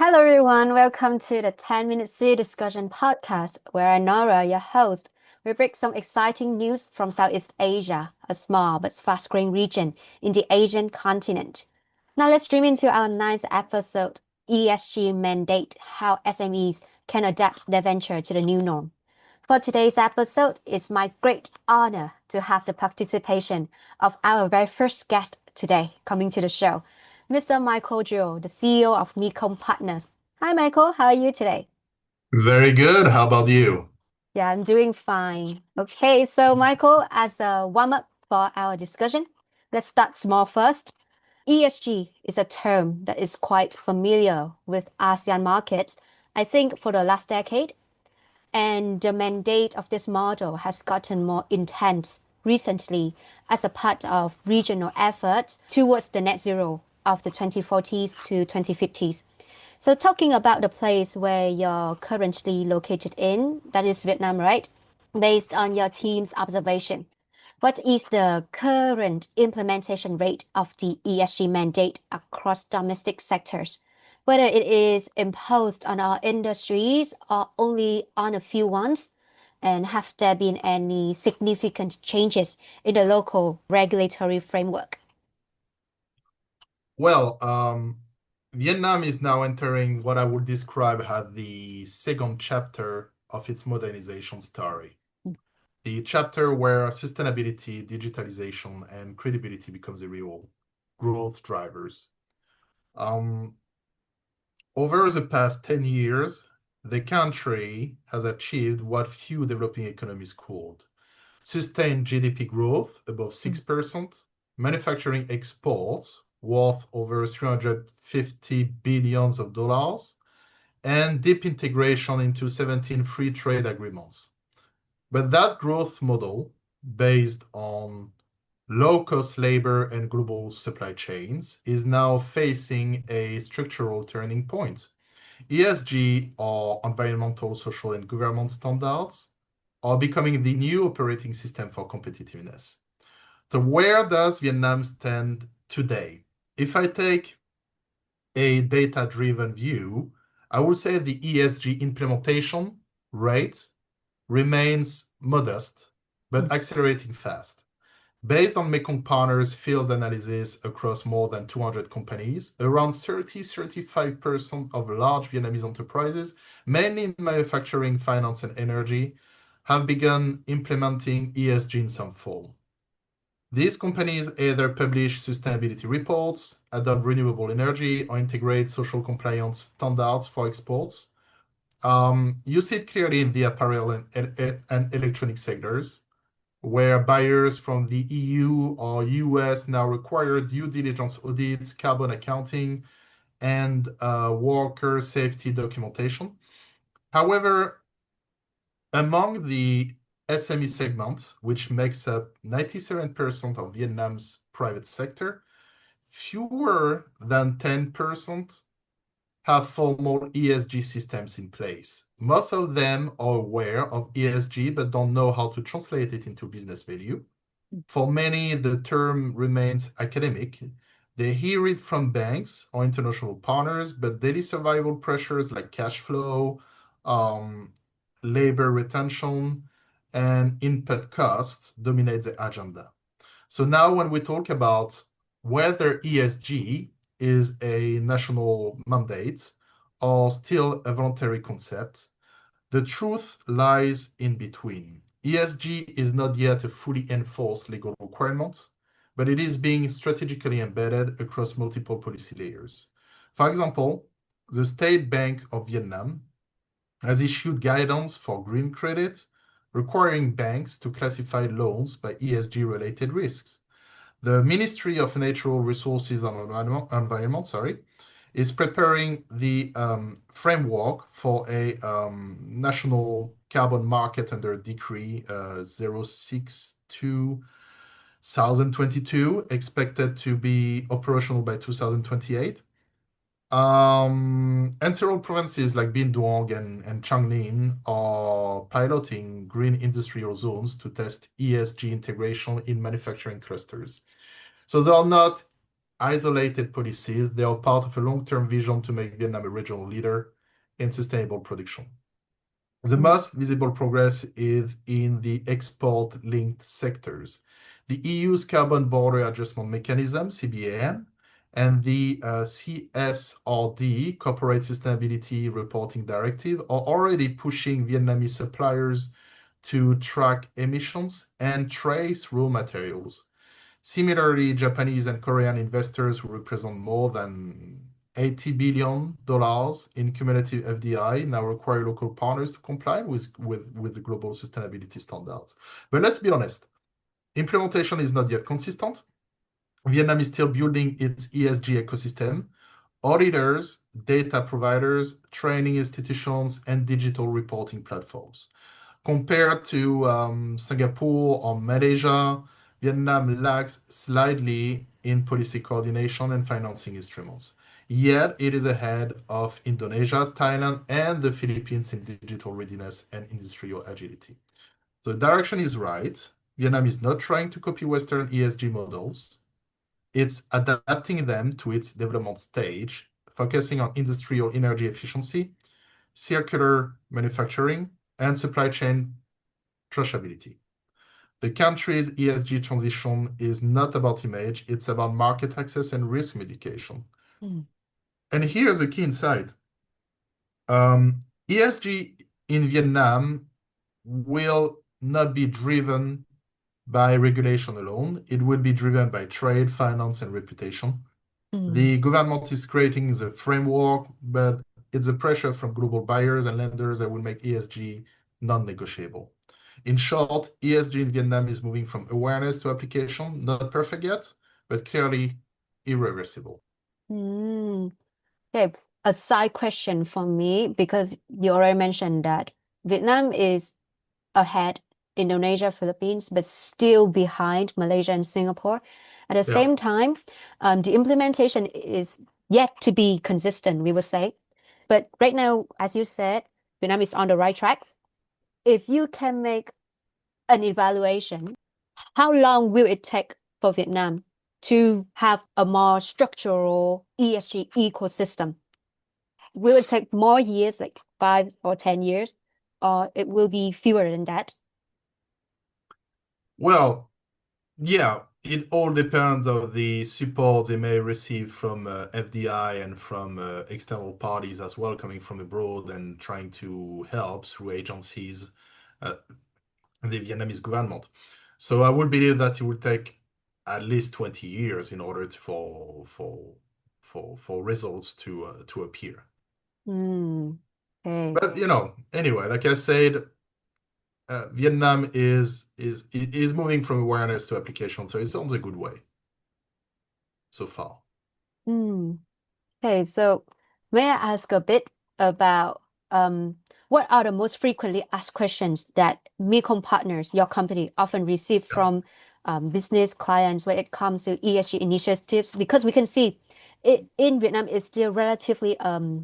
Hello, everyone. Welcome to the 10-Minute Sea Discussion podcast, where Nora, your host, will break some exciting news from Southeast Asia, a small but fast-growing region in the Asian continent. Now, let's stream into our ninth episode, ESG Mandate, How SMEs Can Adapt Their Venture to the New Norm. For today's episode, it's my great honor to have the participation of our very first guest today coming to the show, Mr. Mickaël Driol, the CEO of Mekong Partners. Hi, Michael. How are you today? Very good. How about you? Yeah, I'm doing fine. Okay, so Michael, as a warm-up for our discussion, let's start small first. ESG is a term that is quite familiar with ASEAN markets, I think for the last decade, and the mandate of this model has gotten more intense recently as a part of regional efforts towards the net zero of the 2040s to 2050s. So talking about the place where you're currently located in, that is Vietnam, right? Based on your team's observation, what is the current implementation rate of the ESG mandate across domestic sectors? Whether it is imposed on our industries or only on a few ones? And have there been any significant changes in the local regulatory framework? Well, Vietnam is now entering what I would describe as the second chapter of its modernization story. The chapter where sustainability, digitalization, and credibility becomes the real growth drivers. Um, Over the past 10 years, the country has achieved what few developing economies could. Sustained GDP growth above 6%, manufacturing exports worth over $350 billion, and deep integration into 17 free trade agreements. But that growth model, based on low-cost labor and global supply chains, is now facing a structural turning point. ESG, or environmental, social, and governance standards, are becoming the new operating system for competitiveness. So where does Vietnam stand today? If I take a data-driven view, I would say the ESG implementation rate remains modest, but accelerating fast. Based on Mekong Partners field analysis across more than 200 companies, around 30-35% of large Vietnamese enterprises, mainly in manufacturing, finance, and energy, have begun implementing ESG in some form. These companies either publish sustainability reports, adopt renewable energy, or integrate social compliance standards for exports. You see it clearly in the apparel and electronic sectors, where buyers from the EU or US now require due diligence audits, carbon accounting, and worker safety documentation. However, among the SME segment, which makes up 97% of Vietnam's private sector, fewer than 10% have formal ESG systems in place. Most of them are aware of ESG but don't know how to translate it into business value. For many, the term remains academic. They hear it from banks or international partners, but daily survival pressures like cash flow, um, labor retention, and input costs dominate the agenda. So now when we talk about whether ESG is a national mandate or still a voluntary concept, the truth lies in between. ESG is not yet a fully enforced legal requirement, but it is being strategically embedded across multiple policy layers. For example, the State Bank of Vietnam has issued guidance for green credit, requiring banks to classify loans by ESG-related risks. The Ministry of Natural Resources and Environment, is preparing the framework for a national carbon market under Decree 062/2022, expected to be operational by 2028. And several provinces like Binh Duong and Trang Ninh are piloting green industrial zones to test ESG integration in manufacturing clusters. So they are not isolated policies. They are part of a long-term vision to make Vietnam a regional leader in sustainable production. The most visible progress is in the export-linked sectors. The EU's Carbon Border Adjustment Mechanism, CBAM, and the CSRD, Corporate Sustainability Reporting Directive, are already pushing Vietnamese suppliers to track emissions and trace raw materials. Similarly, Japanese and Korean investors who represent more than $80 billion in cumulative FDI now require local partners to comply with the global sustainability standards. But let's be honest, implementation is not yet consistent. Vietnam is still building its ESG ecosystem. Auditors, data providers, training institutions, and digital reporting platforms. Compared to Singapore or Malaysia, Vietnam lags slightly in policy coordination and financing instruments. Yet it is ahead of Indonesia, Thailand, and the Philippines in digital readiness and industrial agility. The direction is right. Vietnam is not trying to copy Western ESG models. It's adapting them to its development stage, focusing on industrial energy efficiency, circular manufacturing, and supply chain traceability. The country's ESG transition is not about image, it's about market access and risk mitigation. And here's a key insight. ESG in Vietnam will not be driven by regulation alone. It will be driven by trade, finance, and reputation. The government is creating the framework, but it's the pressure from global buyers and lenders that will make ESG non-negotiable. In short, ESG in Vietnam is moving from awareness to application, not perfect yet, but clearly irreversible. Okay, a side question from me, because you already mentioned that Vietnam is ahead Indonesia, Philippines, but still behind Malaysia and Singapore. At the same time, the implementation is yet to be consistent, we would say. But right now, as you said, Vietnam is on the right track. If you can make an evaluation, how long will it take for Vietnam to have a more structural ESG ecosystem? Will it take more years, like 5 or 10 years, or it will be fewer than that? Well, yeah, it all depends on the support they may receive from FDI and from external parties as well, coming from abroad and trying to help through agencies, the Vietnamese government. So I would believe that it would take at least 20 years in order for results to appear. Okay. But anyway, like I said, Vietnam is moving from awareness to application, so it's on the good way so far. Okay, so may I ask a bit about what are the most frequently asked questions that Mekong Partners, your company, often receive from business clients when it comes to ESG initiatives? Because we can see it in Vietnam is still relatively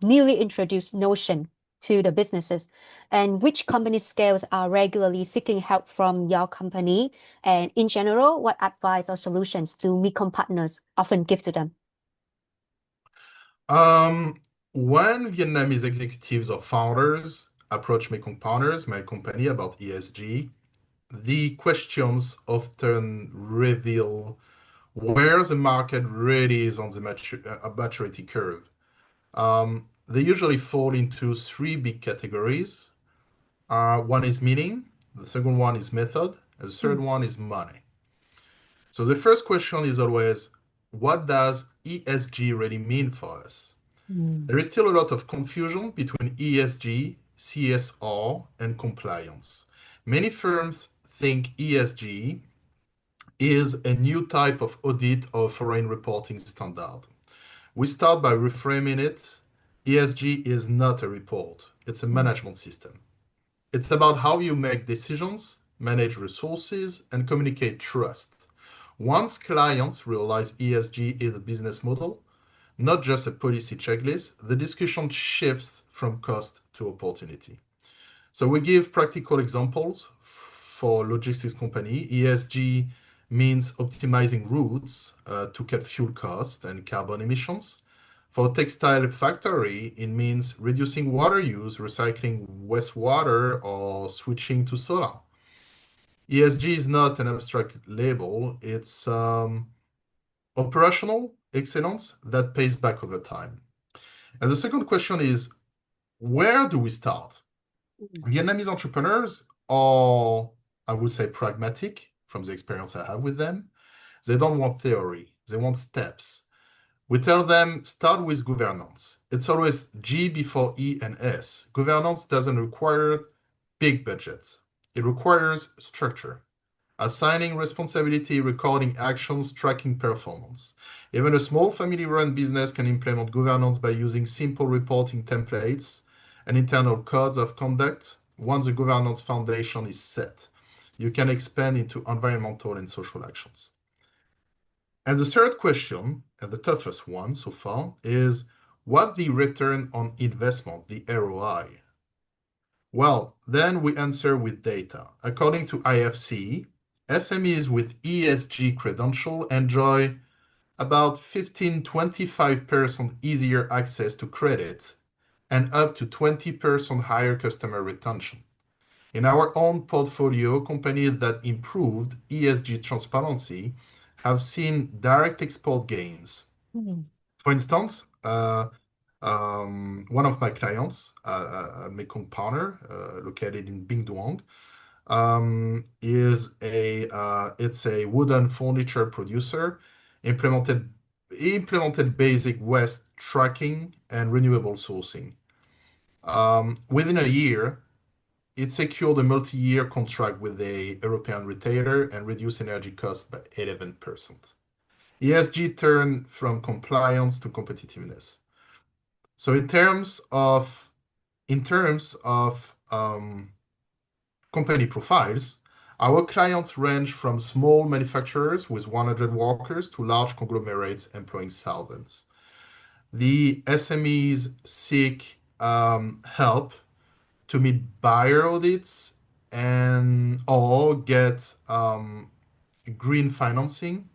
newly introduced notion to the businesses, and which company scales are regularly seeking help from your company, and in general, what advice or solutions do Mekong Partners often give to them? When Vietnamese executives or founders approach Mekong Partners, my company, about ESG, the questions often reveal where the market really is on the maturity curve. They usually fall into 3 big categories. One is meaning, the second one is method, and the third one is money. So the first question is always, what does ESG really mean for us? There is still a lot of confusion between ESG, CSR, and compliance. Many firms think ESG is a new type of audit or foreign reporting standard. We start by reframing it. ESG is not a report, it's a management system. It's about how you make decisions, manage resources, and communicate trust. Once clients realize ESG is a business model, not just a policy checklist, the discussion shifts from cost to opportunity. So we give practical examples for logistics company. ESG means optimizing routes to cut fuel costs and carbon emissions. For a textile factory, it means reducing water use, recycling wastewater, or switching to solar. ESG is not an abstract label, it's operational excellence that pays back over time. And the second question is, where do we start? Vietnamese entrepreneurs are, I would say, pragmatic from the experience I have with them. They don't want theory, they want steps. We tell them start with governance. It's always G before E and S. Governance doesn't require big budgets, it requires structure. Assigning responsibility, recording actions, tracking performance. Even a small family-run business can implement governance by using simple reporting templates and internal codes of conduct. Once the governance foundation is set, you can expand into environmental and social actions. And the third question, and the toughest one so far, is what the return on investment, the ROI? Well, then we answer with data. According to IFC, SMEs with ESG credential enjoy about 15-25% easier access to credit and up to 20% higher customer retention. In our own portfolio, companies that improved ESG transparency have seen direct export gains. For instance, one of my clients, Mekong Partner, located in Binh Duong, it's a wooden furniture producer, implemented basic waste tracking and renewable sourcing. Within a year, it secured a multi-year contract with a European retailer and reduced energy costs by 11%. ESG turned from compliance to competitiveness. So in terms of company profiles, our clients range from small manufacturers with 100 workers to large conglomerates employing thousands. The SMEs seek help to meet buyer audits and or get green financing.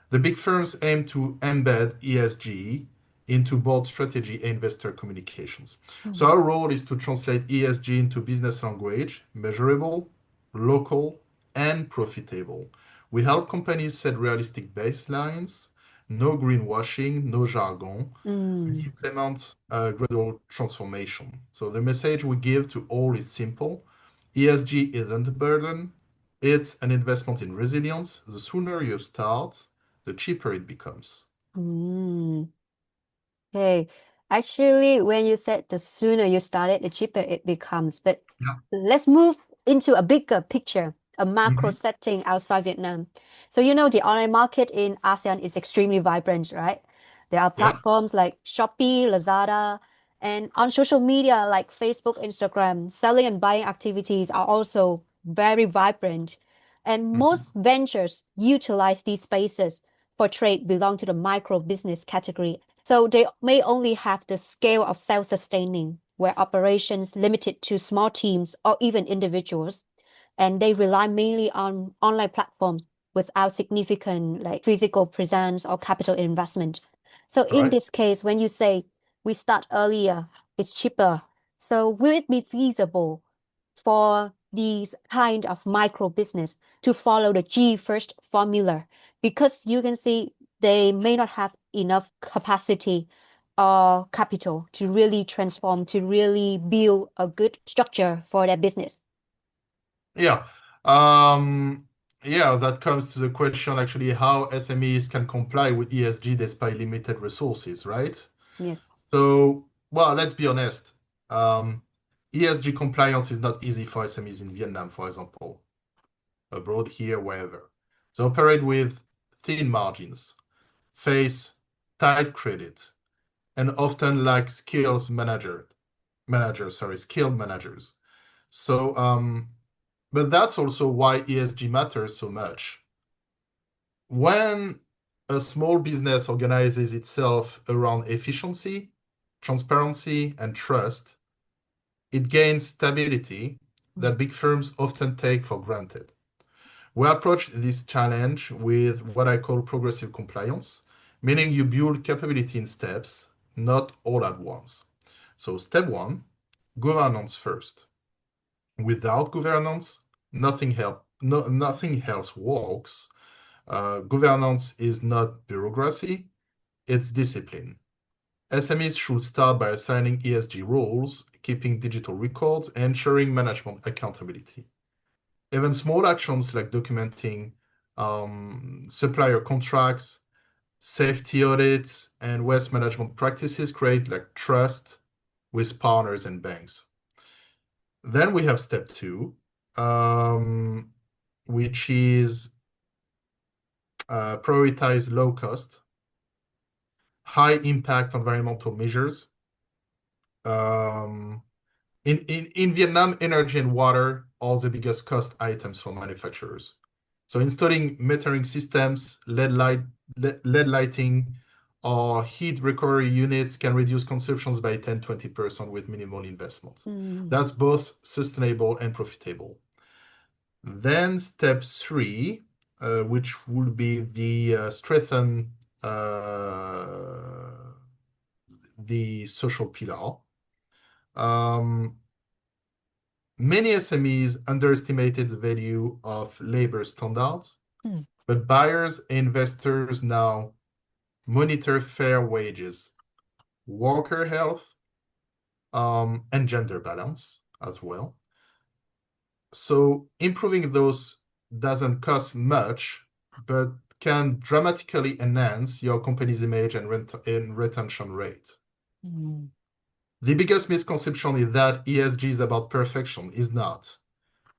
The big firms aim to embed ESG into board strategy and investor communications. So our role is to translate ESG into business language, measurable, local, and profitable. We help companies set realistic baselines, no greenwashing, no jargon. We implement a gradual transformation. So the message we give to all is simple. ESG isn't a burden. It's an investment in resilience. The sooner you start, the cheaper it becomes. Okay. Actually, when you said the sooner you start it, the cheaper it becomes. But Yeah. let's move into a bigger picture, a macro Mhm. setting outside Vietnam. So you know the online market in ASEAN is extremely vibrant, right? There are Yeah. platforms like Shopee, Lazada, and on social media like Facebook, Instagram, selling and buying activities are also very vibrant. And most ventures utilize these spaces for trade belong to the micro business category. So they may only have the scale of self-sustaining, where operations limited to small teams or even individuals, and they rely mainly on online platforms without significant like physical presence or capital investment. So in Right. this case, when you say we start earlier, it's cheaper. So will it be feasible for these kind of micro business to follow the G first formula? Because you can see they may not have enough capacity or capital to really transform, to really build a good structure for their business. Yeah. Yeah, that comes to the question actually how SMEs can comply with ESG despite limited resources, right? Yes. So, well, let's be honest. ESG compliance is not easy for SMEs in Vietnam, for example, abroad, here, wherever. They operate with thin margins, face tight credit, and often lack skilled managers. So, but that's also why ESG matters so much. When a small business organizes itself around efficiency, transparency, and trust, it gains stability that big firms often take for granted. We approach this challenge with what I call progressive compliance, meaning you build capability in steps, not all at once. So step one, governance first. Without governance, nothing else works. Governance is not bureaucracy, it's discipline. SMEs should start by assigning ESG roles, keeping digital records, and ensuring management accountability. Even small actions like documenting supplier contracts, safety audits, and waste management practices create trust with partners and banks. Then we have step two, which is prioritize low cost, high impact environmental measures. In Vietnam, energy and water are the biggest cost items for manufacturers. So installing metering systems, LED lighting, or heat recovery units can reduce consumptions by 10-20% with minimal investment. That's both sustainable and profitable. Then step three, which would be the strengthen the social pillar. Many SMEs underestimated the value of labor standards, but buyers and investors now monitor fair wages, worker health, and gender balance as well. So improving those doesn't cost much, but can dramatically enhance your company's image and retention rate. The biggest misconception is that ESG is about perfection. It's not.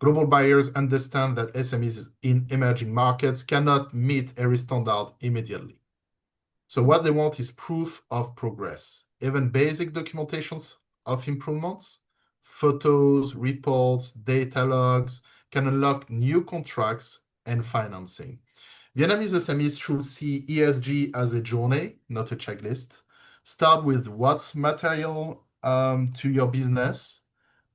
Global buyers understand that SMEs in emerging markets cannot meet every standard immediately. So what they want is proof of progress. Even basic documentations of improvements, photos, reports, data logs can unlock new contracts and financing. Vietnamese SMEs should see ESG as a journey, not a checklist. Start with what's material to your business,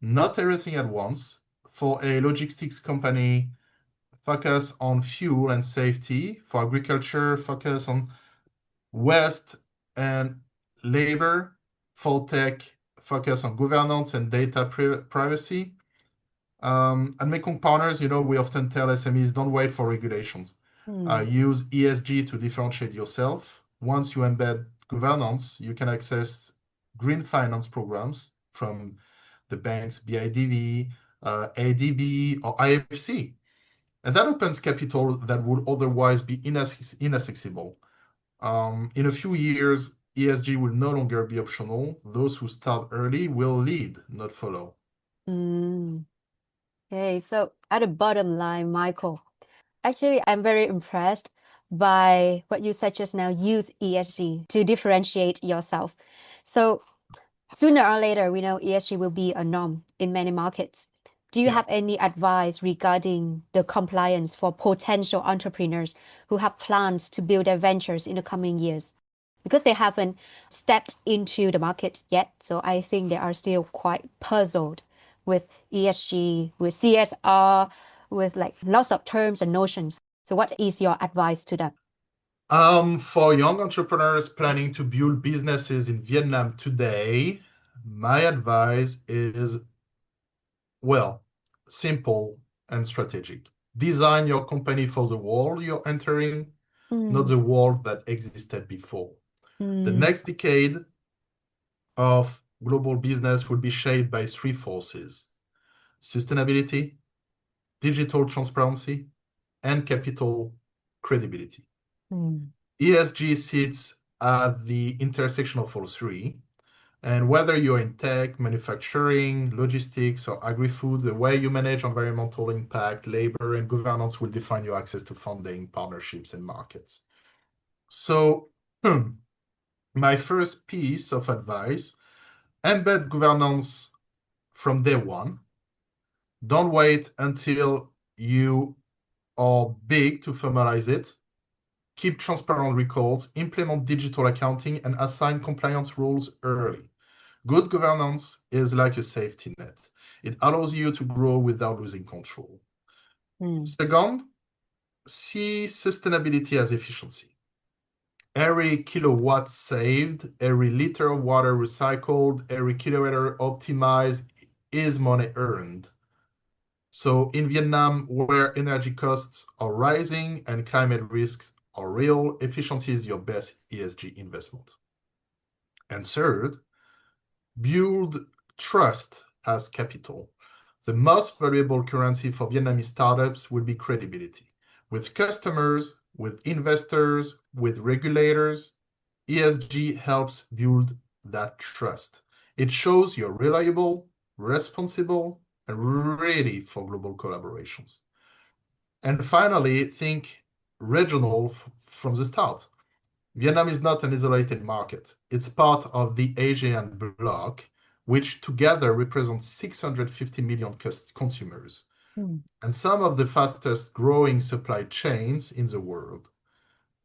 not everything at once. For a logistics company, focus on fuel and safety. For agriculture, focus on waste and labor. For tech, focus on governance and data privacy. At Mekong Partners, we often tell SMEs, don't wait for regulations. Use ESG to differentiate yourself. Once you embed governance, you can access green finance programs from the banks, BIDV, ADB, or IFC. And that opens capital that would otherwise be inaccessible. In a few years, ESG will no longer be optional. Those who start early will lead, not follow. Okay, so at the bottom line, Michael, actually, I'm very impressed by what you said just now. Use ESG to differentiate yourself. So sooner or later, we know ESG will be a norm in many markets. Do you have any advice regarding the compliance for potential entrepreneurs who have plans to build their ventures in the coming years? Because they haven't stepped into the market yet, so I think they are still quite puzzled with ESG, with CSR, with lots of terms and notions. So what is your advice to them? For young entrepreneurs planning to build businesses in Vietnam today, my advice is, simple and strategic. Design your company for the world you're entering, not the world that existed before. The next decade of global business will be shaped by three forces: sustainability, digital transparency, and capital credibility. ESG sits at the intersection of all three. And whether you're in tech, manufacturing, logistics, or agri-food, the way you manage environmental impact, labor, and governance will define your access to funding, partnerships, and markets. So my first piece of advice, embed governance from day one. Don't wait until you are big to formalize it. Keep transparent records, implement digital accounting, and assign compliance rules early. Good governance is like a safety net. It allows you to grow without losing control. Second, see sustainability as efficiency. Every kilowatt saved, every liter of water recycled, every kilowatt optimized is money earned. So in Vietnam, where energy costs are rising and climate risks are real, efficiency is your best ESG investment. And third, build trust as capital. The most valuable currency for Vietnamese startups will be credibility. With customers, with investors, with regulators, ESG helps build that trust. It shows you're reliable, responsible, and ready for global collaborations. And finally, think regional from the start. Vietnam is not an isolated market. It's part of the ASEAN bloc, which together represents 650 million consumers, and some of the fastest growing supply chains in the world.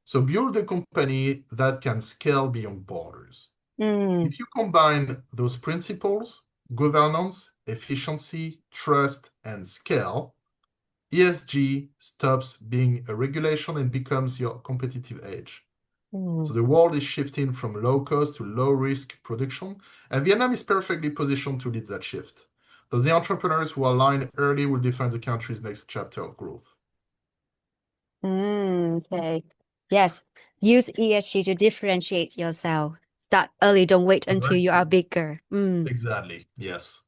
So build a company that can scale beyond borders. If you combine those principles, governance, efficiency, trust, and scale, ESG stops being a regulation and becomes your competitive edge. So the world is shifting from low cost to low risk production, and Vietnam is perfectly positioned to lead that shift. So the entrepreneurs who align early will define the country's next chapter of growth. Okay. Yes. Use ESG to differentiate yourself. Start early. Don't wait until you are bigger. Exactly. Yes.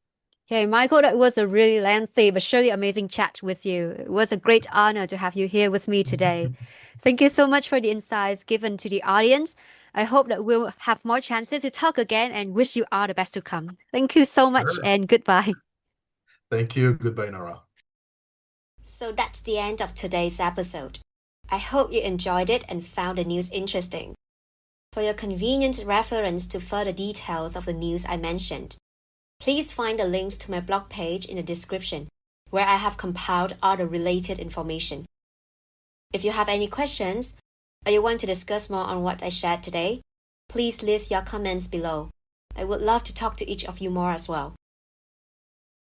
Okay, Mickaël, that was a really lengthy but surely amazing chat with you. It was a great honor to have you here with me today. Thank you so much for the insights given to the audience. I hope that we'll have more chances to talk again and wish you all the best to come. Thank you so much and goodbye. Thank you. Goodbye, Nora. So that's the end of today's episode. I hope you enjoyed it and found the news interesting. For your convenient reference to further details of the news I mentioned, please find the links to my blog page in the description, where I have compiled all the related information. If you have any questions, or you want to discuss more on what I shared today, please leave your comments below. I would love to talk to each of you more as well.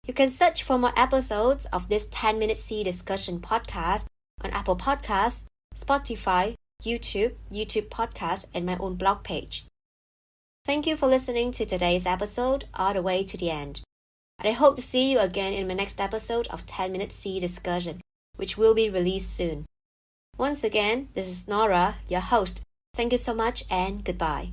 You can search for more episodes of this 10-Minute C Discussion podcast on Apple Podcasts, Spotify, YouTube Podcasts, and my own blog page. Thank you for listening to today's episode all the way to the end. And I hope to see you again in my next episode of 10-Minute C Discussion, which will be released soon. Once again, this is Nora, your host. Thank you so much and goodbye.